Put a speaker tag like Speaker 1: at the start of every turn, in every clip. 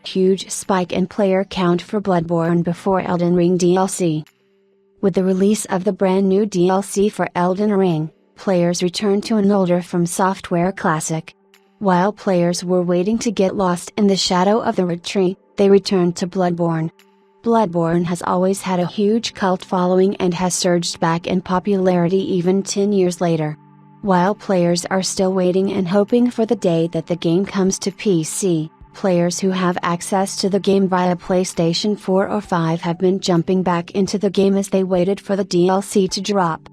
Speaker 1: Huge spike in player count for Bloodborne before Elden Ring DLC. With the release of the brand new DLC for Elden Ring, players returned to an older From Software classic. While players were waiting to get lost in the shadow of the Red Tree, they returned to Bloodborne. Bloodborne has always had a huge cult following and has surged back in popularity even 10 years later. While players are still waiting and hoping for the day that the game comes to PC, players who have access to the game via PlayStation 4 or 5 have been jumping back into the game as they waited for the DLC to drop.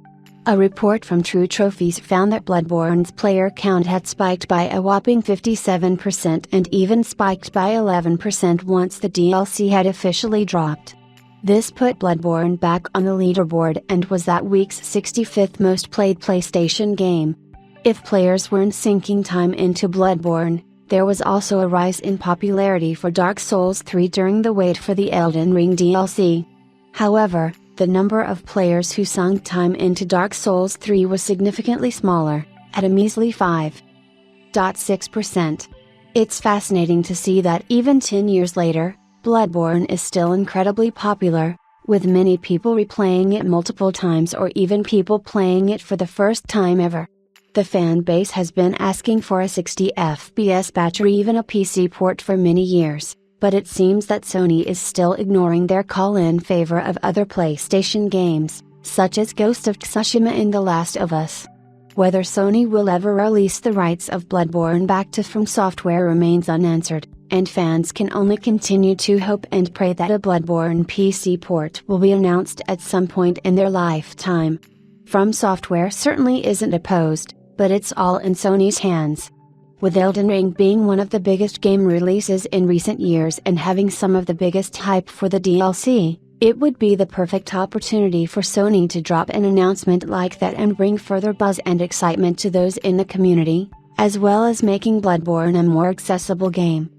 Speaker 1: A report from True Trophies found that Bloodborne's player count had spiked by a whopping 57% and even spiked by 11% once the DLC had officially dropped. This put Bloodborne back on the leaderboard and was that week's 65th most played PlayStation game. If players weren't sinking time into Bloodborne, there was also a rise in popularity for Dark Souls 3 during the wait for the Elden Ring DLC. However, the number of players who sunk time into Dark Souls 3 was significantly smaller, at a measly 5.6%. It's fascinating to see that even 10 years later, Bloodborne is still incredibly popular, with many people replaying it multiple times or even people playing it for the first time ever. The fan base has been asking for a 60 FPS patch or even a PC port for many years, but it seems that Sony is still ignoring their call in favor of other PlayStation games, such as Ghost of Tsushima and The Last of Us. Whether Sony will ever release the rights of Bloodborne back to From Software remains unanswered, and fans can only continue to hope and pray that a Bloodborne PC port will be announced at some point in their lifetime. From Software certainly isn't opposed, but it's all in Sony's hands. With Elden Ring being one of the biggest game releases in recent years and having some of the biggest hype for the DLC, it would be the perfect opportunity for Sony to drop an announcement like that and bring further buzz and excitement to those in the community, as well as making Bloodborne a more accessible game.